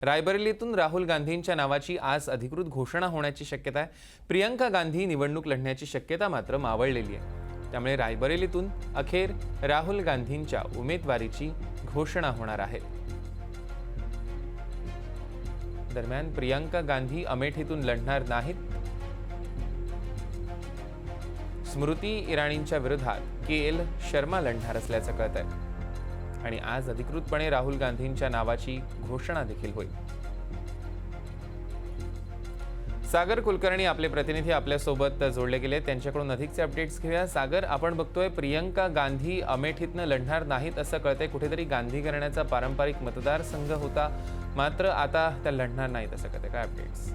रायबरेलीतून राहुल गांधींच्या नावाची आज अधिकृत घोषणा होण्याची शक्यता आहे। प्रियंका गांधी निवडणूक लढण्याची शक्यता मात्र मावळलेली आहे। त्यामुळे रायबरेलीतून अखेर राहुल गांधींच्या उमेदवारीची घोषणा होणार आहे। दरम्यान प्रियंका गांधी अमेठीतून लढणार नाहीत। स्मृती इराणींच्या विरोधात के.एल. शर्मा लढणार असल्याचं कळत आहे आणि आज अधिकृतपणे राहुल गांधींच्या नावाची घोषणा देखील होईल। सागर कुलकर्णी आपले प्रतिनिधी आपल्या सोबत जोडले गेले, त्यांच्याकडून अधिकचे अपडेट्स घेऊया। सागर, आपण बघतोय प्रियंका गांधी अमेठीतनं लढणार नाहीत असं कळतंय। कुठेतरी गांधी घराण्याचा पारंपरिक मतदारसंघ होता, मात्र आता त्या लढणार नाहीत असं कळतंय। काय अपडेट्स?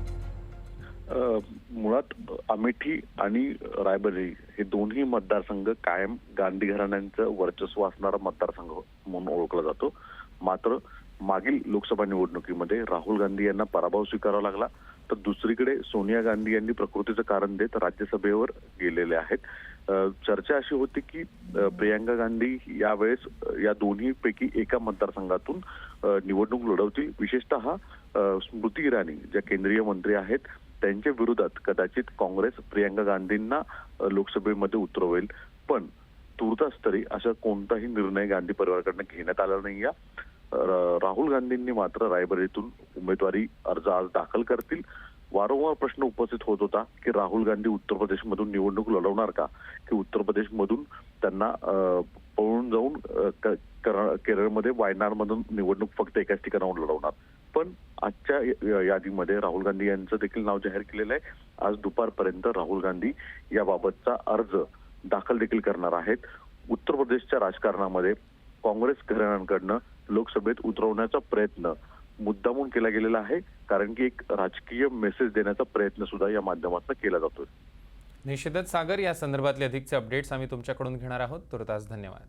मुळात अमेठी आणि रायबरेली हे दोन्ही मतदारसंघ कायम गांधी घराण्यांचं वर्चस्व असणारा मतदारसंघ म्हणून ओळखला जातो। मात्र मागील लोकसभा निवडणुकीमध्ये राहुल गांधी यांना पराभव स्वीकारावा लागला, तर दुसरीकडे सोनिया गांधी यांनी प्रकृतीचं कारण देत राज्यसभेवर गेलेले आहेत। चर्चा अशी होती की प्रियंका गांधी यावेळेस या दोन्हीपैकी एका मतदारसंघातून निवडणूक लढवतील। विशेषतः स्मृती इराणी ज्या केंद्रीय मंत्री आहेत त्यांच्या विरोधात कदाचित काँग्रेस प्रियंका गांधींना लोकसभेमध्ये उतरवेल, पण तुर्तास तरी असा कोणताही निर्णय गांधी परिवाराकडून घेण्यात आला नाही। राहुल गांधींनी मात्र रायबरेलीतून उमेदवारी अर्ज आज दाखल करतील। वारंवार प्रश्न उपस्थित होत होता की राहुल गांधी उत्तर प्रदेशमधून निवडणूक लढवणार का, की उत्तर प्रदेशमधून त्यांना पळून जाऊन केरळमध्ये वायनाडमधून निवडणूक फक्त एकाच ठिकाणाहून लढवणार। पण आजच्या यादीमध्ये राहुल गांधी यांचं देखील नाव जाहीर केलेलं आहे। आज दुपारपर्यंत राहुल गांधी याबाबतचा अर्ज दाखल देखील करणार आहेत। उत्तर प्रदेशच्या राजकारणामध्ये काँग्रेस घराण्यांकडनं लोकसभेत उतरवण्याचा प्रयत्न मुद्दामून केला गेलेला आहे, कारण की एक राजकीय मेसेज देण्याचा प्रयत्न सुद्धा या माध्यमातून केला जातोय। निश्चितच सागर, या संदर्भातले अधिकचे अपडेट्स आम्ही तुमच्याकडून घेणार आहोत। तुर्तास धन्यवाद।